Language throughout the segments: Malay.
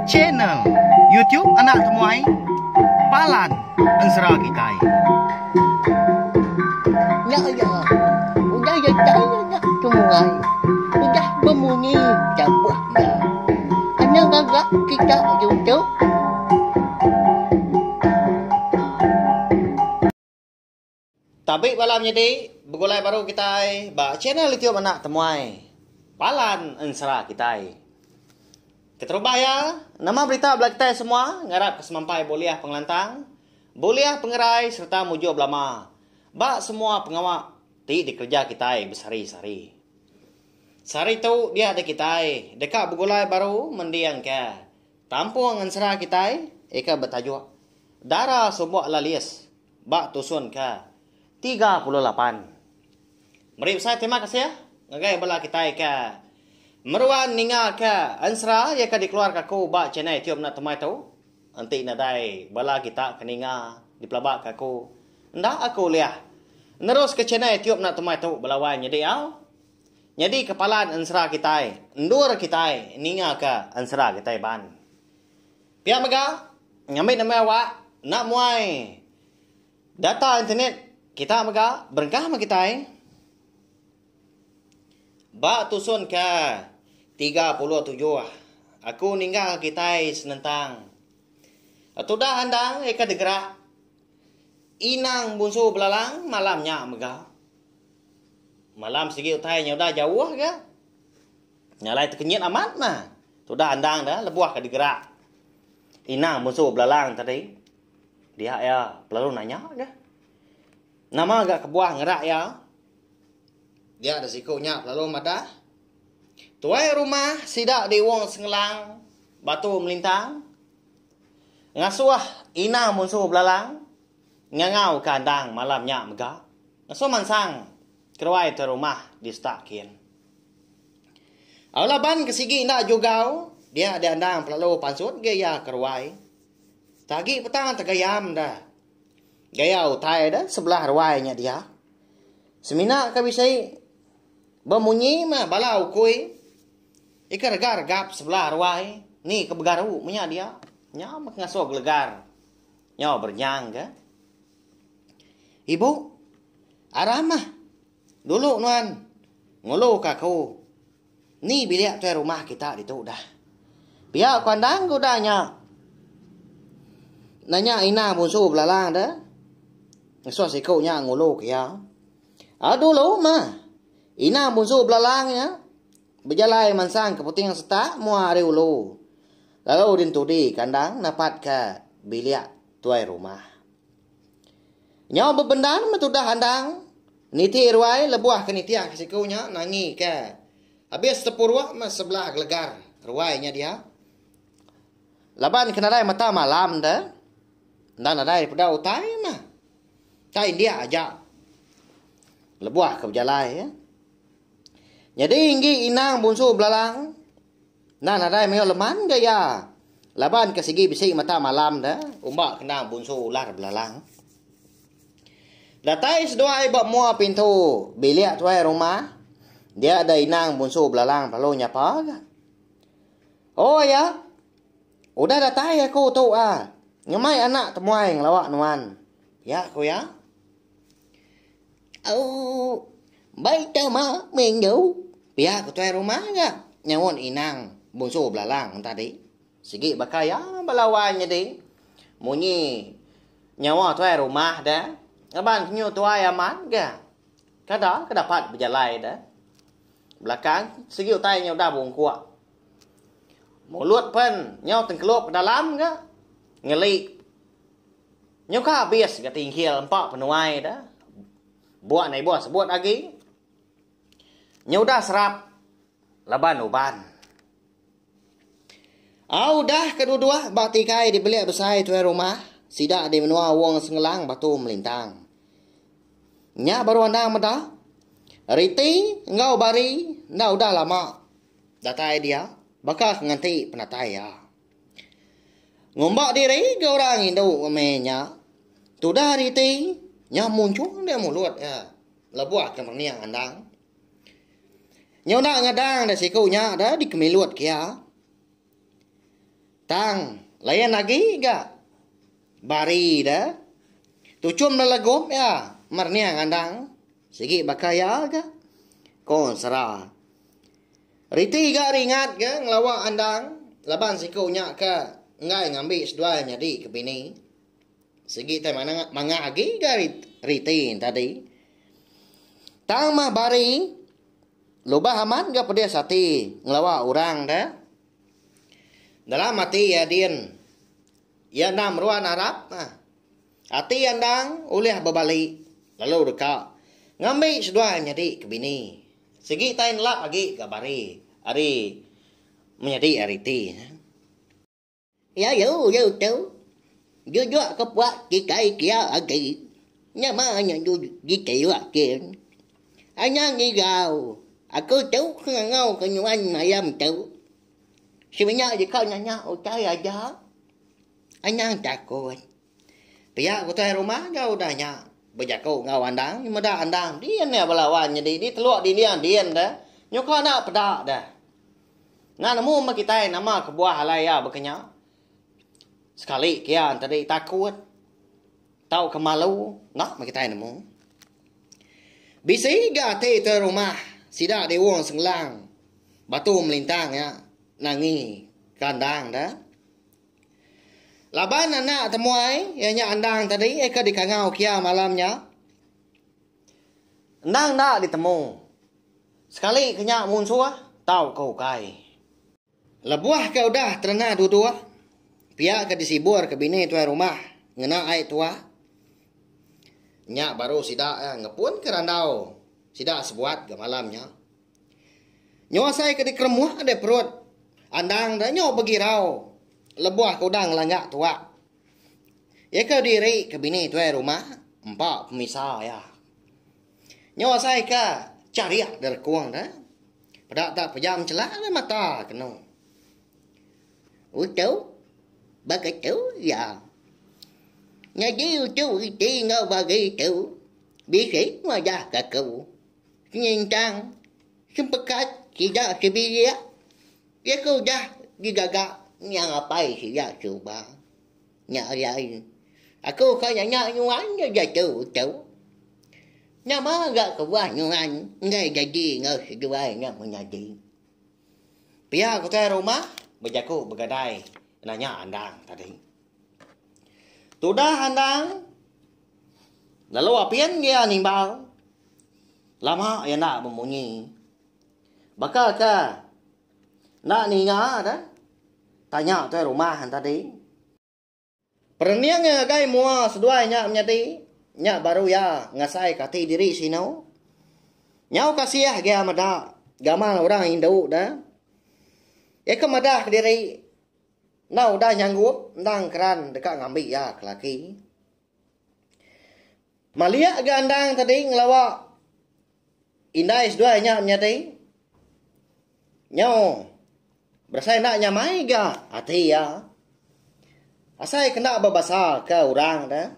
Channel YouTube anak temuai Palan Ensera Kitai. Ya ya, udah ya saya temuai, udah berbunyi cabutnya. Hanya gagak kita YouTube. Tapi malam jadi begulai baru kita ba channel YouTube anak temuai Palan Ensera Kitai. Kita rubah ya. Nama berita belah kita semua ngarap kesemampai boliah pengelantang, boliah pengerai serta mujo belama. Ba semua pengawak ti dikerja kita besari-sari. Sari tu dia ada kita dekat begulai baru mendiang ke Tampung Ensera kita eka bertajuk Darah Subuk Lalias ba tusun ke 38. Mari saya terima kasih ya. Ngagai bala kita ke meruan ninga ke Ensera ya ka dikeluarkan ku ba channel tiup nak temai tu. Nanti nadai bala kita keninga dipelabak aku. Ndak aku liah. Nerus ke channel tiup nak temai tu balawan jadi au. Jadi kepalaan Ensera kita. Ndur kita ninga ke Ensera kita ban. Pihak mega ngambil nama awak nak muai data internet kita mega berkah ma kita ba tusun ke 37. Aku ninggal kita senentang. Atau dah handang eka degerak. Inang bunsu belalang malamnya mega. Malam segi utai dah jauh ke. Nyalai terkenyit amat mah. Tu dah handang dah lebuah ke degerak. Inang bunsu belalang tadi. Dia ya pelalu nanya ke. Nama agak kebuah ngerak ya. Dia ada sikunya lalu madah. Tuai rumah sidak di wong sengelang batu melintang. Ngasuah ina munsuh belalang. Ngangau kandang malamnya mega. Ngasuh mansang keruai tu rumah di stakin. Aulaban kesigi ndak jugau. Dia ada andang pelalu pansut gaya keruai. Tagi petang tegayam dah. Gaya utai dah sebelah ruainya dia. Semina kabisai bemunyi mah balau kui. Ika regar-regap sebelah ruai. Ni kebegaru punya dia. Nya mak ngasuh gelegar. Nya bernyang ke. Ibu, arah mah. Dulu nuan. Ngulu kaku. Ni bilik tu rumah kita itu dah. Pihak kandang ku dah nya. Nanya ina bunsu belalang dah. Ngasuh sikunya ngulu kia. Dulu mah. Ina bunsu belalangnya. Berjalai mansang keputing setak mua hari ulu. Lalu dintudi kandang napat ke bilik tuai rumah. Nyawa bebendan metudah handang. Niti ruai lebuah ke nitiah kesikunya nangi ke. Habis tepurwa mas sebelah gelegar ruainya dia. Laban kenadai mata malam dah. Dan nadai pada utai mah. Tai dia aja. Lebuah ke berjalai ya. Jadi inggi inang bunsu belalang. Nah nadai meo leman gaya. Laban kesigi bisik mata malam dah. Umbak kenang bunsu ular belalang. Datai sedoai bak mua pintu bilik tuai rumah. Dia ada inang bunsu belalang perlu nyapa. Oh ya. Udah datai aku tu ah. Nyamai anak temuai ngelawak nuan. Ya aku ya. Oh, baik tema minggu. Pihak ketua rumah ya. Nyawon inang bunsu belalang tadi. Sigi bakaya balawannya di. Munyi nyawa tuai rumah dah. Aban kenyu tuai aman ga. Kada kedapat berjalai dah. Belakang segi utai nyaw dah bungkuak. Mulut pen nyaw tengkelup dalam ga. Ngelik. Nyaw ka habis ga tingkil empak penuai dah. Buat naik buat sebut lagi. Nyaw dah serap. Laban uban. Dah kedua-dua batikai di belik besar tuai rumah. Sidak di menua wong sengelang batu melintang. Nya baru andang meda. Riti ngau bari nda udah lama. Datai dia bakal nganti penatai ya. Ngombak diri ke orang Indo memenya. Tudah riti nya muncul dia mulut ya. Lebuah ke meniang andang. Nyo nak ngadang dah siko nya dah di kemilut kia. Tang layan lagi ga. Bari dah. Tucum dah lagom ya. Marnia ngandang. Sigi bakaya ga. Kon serah. Riti ga ringat ga ngelawa andang. Laban siko nya ka ngai ngambil sedua nya di ke bini. Segi tay mana mangagi ga riti tadi. Tang mah bari. Lubah aman ga pedes hati ngelawa orang dah. Dalam hati ya din. Ya nam ruan Arab. Hati andang ulih berbalik. Lalu dekat. Ngambil seduanya di ke bini. Segi tay ngelap lagi ke bari. Hari menjadi ariti. Ya yo tu. Jujur ke buat kikai kia lagi. Nyama hanya jujur lagi. Hanya ngigau. Aku tahu ngau kenyuan mayam tahu. Sebenarnya jika nanya utai aja. Anyang takut. Pihak kutai rumah jauh dahnya. Berjaku ngau andang. Cuma dah andang. Dia ni belawan. Jadi dia teluk di dia dah. Nyuka nak pedak dah. Nah namu mak kita nama kebuah halaya berkenyak. Sekali kian tadi takut. Tahu kemalu. Nak mak kita namu. Bisi gati te rumah. Sidak di wong senglang. Batu melintang ya. Nangi kandang dah. Laban anak temuai. Ianya andang tadi. Eka di kangau kia malamnya. Andang tak ditemu. Sekali kenyak munsua. Tahu kau kai. Lebuah kau dah terena dua-dua. Pihak ke disibur ke bini tuai rumah. Ngena air tua. Nyak baru sidak ya. Ngepun ke randau. Sidak sebuat ke malamnya. Nyawa saya ke dikeremuh ada perut. Andang dah nyawa begirau. Lebuah kau dah ngelangak tua. Ya ke diri ke bini tuai rumah. Empat pemisah ya. Nyawa saya ke cariak dari kuang dah. Pada tak pejam celah ada mata kena. Tahu? Bagi tahu ya. Ngaji tu tinggal bagi tahu. Bisik wajah kakau. Nyintang. Sempekat tidak sebiria. Ya kau dah digagak. Yang apa siap cuba. Nyak lain. Aku kaya nyak nyuan dia tahu. Nama agak kebuah nyuan. Ngai jadi ngau seduanya menjadi. Pihak kutai rumah. Berjaku bergadai. Nanya andang tadi. Tudah andang. Lalu apian dia nimbal. Lama ya nak membunyi. Bakal ke? Nak ninga dah. Tanya tu rumah tadi. Perniang gai mua seduanya menjadi. Nyak baru ya ngasai kati diri sinau. Nyau kasih dia madah. Gamal orang Hindu dah. Eka madah diri. Nau dah nyanggup. Ndang keran dekat ngambil ya kelaki. Malia gandang tadi ngelawak. Indai seduanya menjadi. Nyau. Berasai nak nyamai ga. Hati ya. Asai kena berbasar ke orang dah.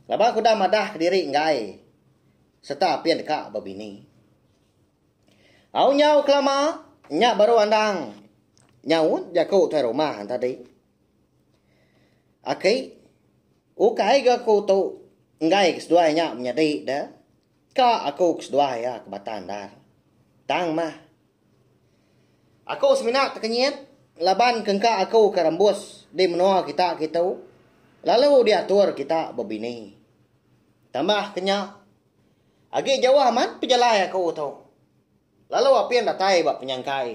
Lepas aku dah madah ke diri ngai. Serta pian dekat berbini. Au nyau kelama. Nyak baru andang. Nyau jaku tuai rumah tadi. Aki. Ukai ga aku tu. Ngai keseduanya menjadi dah. Ka aku keseduaya kebatan dah. Tang mah. Aku seminat terkenyit. Laban kengka aku ke rembus. Di menua kita gitu. Lalu diatur kita berbini. Tambah kenyak. Agi jauh aman pejalai aku tu. Lalu apian datai bak penyangkai.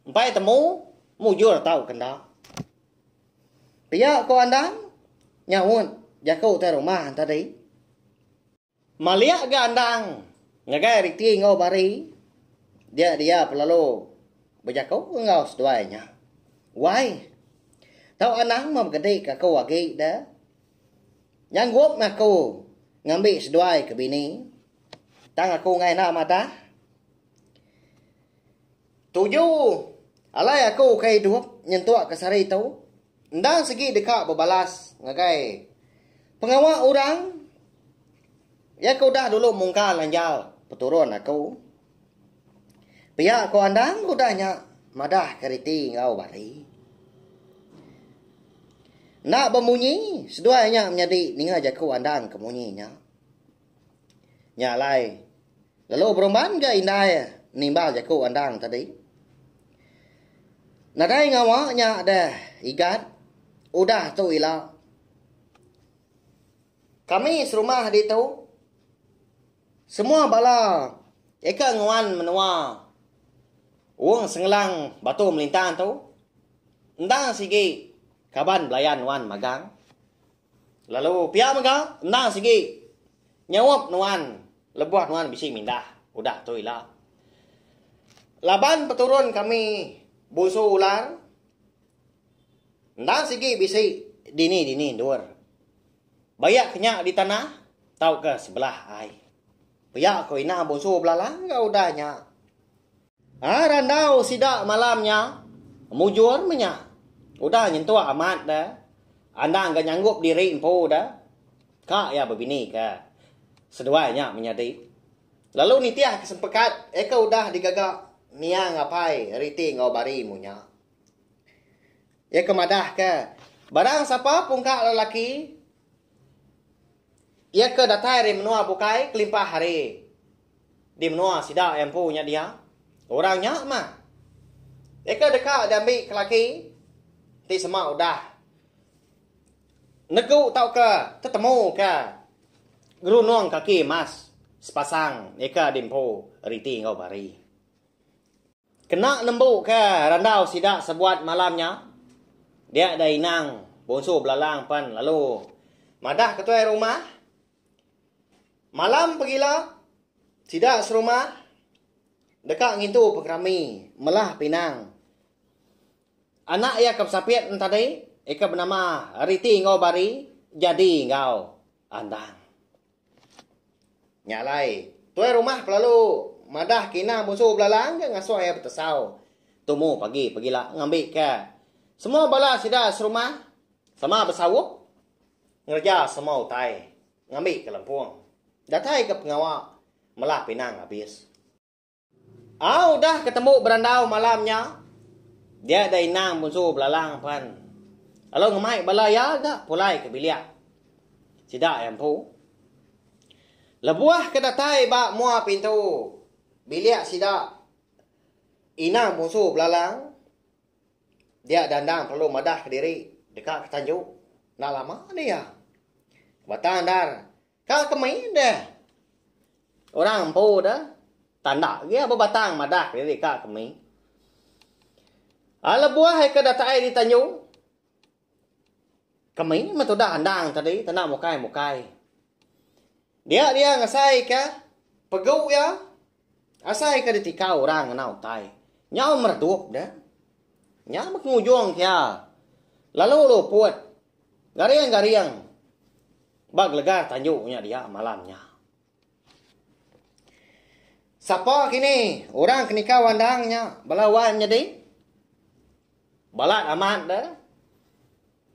Empai temu. Mujur tahu kena. Pihak kau andang. Nyawun. Jaku te rumah tadi. Maliak gandang. Ngagai riti ngau bari. Dia pelalu. Berjaku ngau seduanya. Why? Tahu anang mau gede aku lagi dah. Yang guop aku ngambil seduai ke bini. Tang aku ngai nak mata. Tujuh. Alai aku kai hidup nyentuak ke sari tu. Ndang segi dekat berbalas ngagai. Pengawal orang. Ya kau dah dulu mungkal lanjal peturun aku. Pihak ko andang udahnya madah keriti ngau bari. Nak bemunyi seduanya menjadi ninga jaku andang kemunyinya. Nyalai. Lalu berumban ke indai nimbal jaku andang tadi. Nadai ngawaknya ada igat. Udah tu ila. Kami serumah di tu. Semua bala. Eka nguan menua. Uang senglang batu melintang tu. Endang sigi. Kaban belayan wan magang. Lalu pihak magang. Endang sigi. Nyawap nuan. Lebuah nuan bisi mindah. Udah tu ila. Laban peturun kami. Busu ular. Endang sigi bisi. Dini dur. Bayak kenyak di tanah. Tau ke sebelah ai. Pihak ko ina busu belalang. Kau udahnya. Randau sidak malamnya. Mujur menyak. Udah nyentuh amat dah. Andang gak nyanggup diri empu dah. Kak ya begini ke. Seduanya menyadi. Lalu nitiah kesempekat. Eka udah digagak. Nia ngapai. Riti ngau bari munya. Eka madah ke. Barang siapa pun kak lelaki. Eka datai ri menua bukai. Kelimpah hari. Di menua sidak empu nya dia. Orangnya mah. Eka dekat dan ambil ke laki. Ti semua udah. Negu tau ke. Tetemu ke. Gerunong kaki mas. Sepasang. Eka dimpo. Riti ngau bari. Kena lembuk ke. Randau sidak sebuat malamnya. Dia ada inang. Bonsu belalang pan. Lalu. Madah ketua rumah. Malam pergilah. Sidak serumah. Dekat ngintu pekerami. Melah pinang. Anak ia kesapiat tadi. Eka bernama Riti ngau bari. Jadi ngau andang. Nyalai. Tuai rumah pelalu. Madah kina musuh belalang. Ngasuh ayah bertesau. Tumu pergilah. Ngambil ke. Semua bala sidah serumah. Sama bersawuk. Ngerja semua utai. Ngambil ke lempuang. Datai ke pengawak. Melah pinang habis. Udah ketemu berandau malamnya. Dia ada inang musuh belalang pan. Kalau ngemai balaya gak pulai ke biliak. Sidak empu. Lebuah ke datai bak mua pintu. Biliak sidak. Inang musuh belalang. Dia dandang perlu madah ke diri. Dekat ke tanjuk. Nak lama dia. Batang dar. Kau kemai dah. Orang empu dah. Tanda dia berbatang madah dari kak kami. Ala buah hai ke datai di Tanjung. Kami mah dah andang tadi tanah mukai. Dia ngasai ke pegu ya. Asai ke ditikau orang nau tai. Nyau merdup dah. Nyau mengujung kia. Lalu lo puat. Gariang. Bag legar Tanjungnya dia malamnya. Siapa kini? Orang kenikah wandangnya. Balawan jadi. Balat amat dah.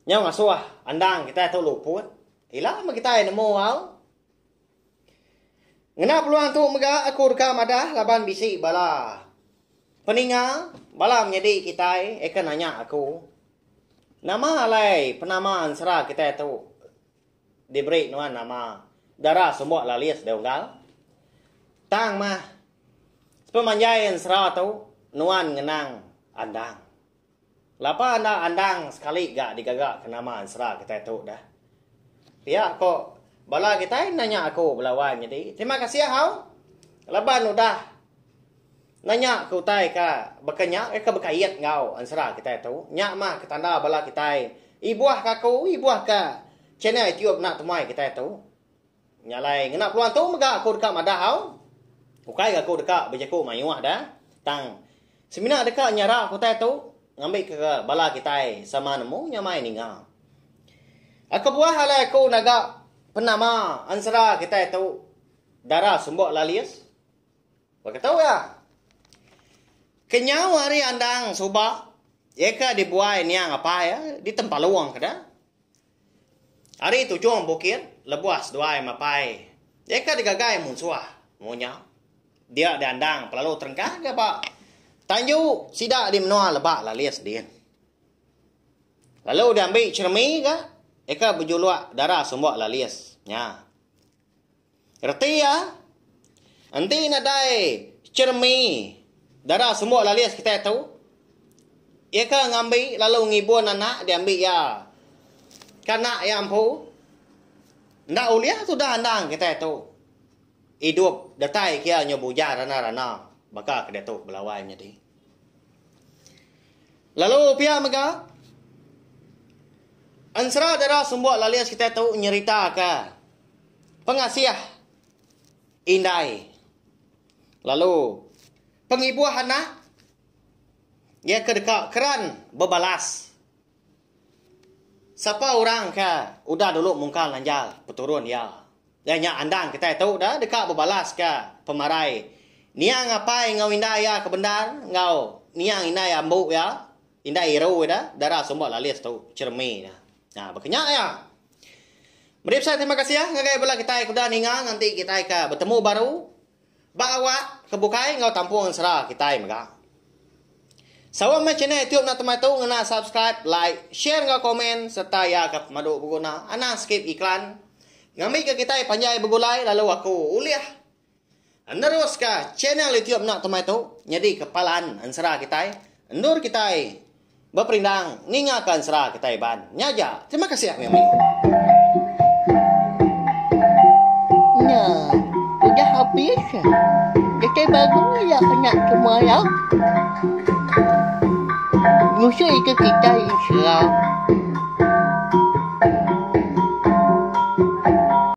Nyau ngasuh. Andang kita tu luput. Ila kita nemu hal. Ngena peluang tu mega aku rekam madah. Laban bisi bala. Peninga. Bala menjadi kita. Eka nanya aku. Nama alai penamaan serah kita tu. Diberi nuan nama. Darah semua lalias deunggal. Tang mah. Pemanjain serah tu, nuan ngenang andang. Lapa anda andang sekali gak digagak kenamaan serah kita tu dah. Pihak kok, bala kita nanya aku belawan jadi. Terima kasih hau. Laban udah. Nanya aku tai ka berkenyak, ke berkait ngau ansera kita tu. Nyak mah ketanda bala kita. Ibuah kaku, ibuah ka. Channel YouTube nak temai kita tu. Nyalai ngena peluang tu mega aku dekat madah hau. Ukai aku dekat berjaku mayuah dah. Tang. Semina dekat nyara aku tai tu. Ngambil ke bala kita sama nemu nyamai ninga. Aku buah halai aku naga penama ansera kita tu. Darah sumbok lalias. Bagi tahu ya. Kenyau hari andang subak. Eka dibuai niang apa ya. Di tempat luang kada. Hari tujuan bukit. Lebuas doai mapai. Eka digagai munsuah. Munya. dia dandang pelalu terengkah ke pak. Tanju sida di menua lebak lah lias dia. Lalu dia ambil cermi ke, eka berjuluak darah semua lah lias. Ya. Erti ya, nanti nadai cermi darah semua lah lias kita tahu. Eka ngambil lalu ngibun anak dia ambil ya. Kanak yang ampu. Ndak uliah sudah andang kita tahu. Hidup datai kia nyobuja rana-rana. Baka kada tu belawai jadi. Lalu pia mega ansra darah semua lalias kita tahu nyerita ke pengasiah indai. Lalu pengibuah anak dia kedekat keran berbalas. Siapa orang ke udah dulu mungkal lanjal peturun ya. Danya andang kita tahu dah dekat berbalas ke pemarai. Niang ngapai ngau indah ya kebenar ngau niang indah ya mbuk ya indah hero dah darah semua lalias tu cermi dah. Nah berkenyak ya. Merip saya terima kasih ya ngagai bela kita kuda ningang nanti kita ke bertemu baru bawa kebukai ngau tampung serah kita mega. Sawa me channel YouTube na temai tu ngena subscribe, like, share ngau komen serta ya ke madu berguna. Ana skip iklan. Ngami ke kita panjai bergulai lalu aku uliah. Nerus ka channel YouTube nak temai tu jadi kepalan ansara kita nur kita berperindang ningakan ansara kita ban nyaja terima kasih ya mami Nah, udah habis. Kita baru ya nak semua ya. Musuh itu kita insya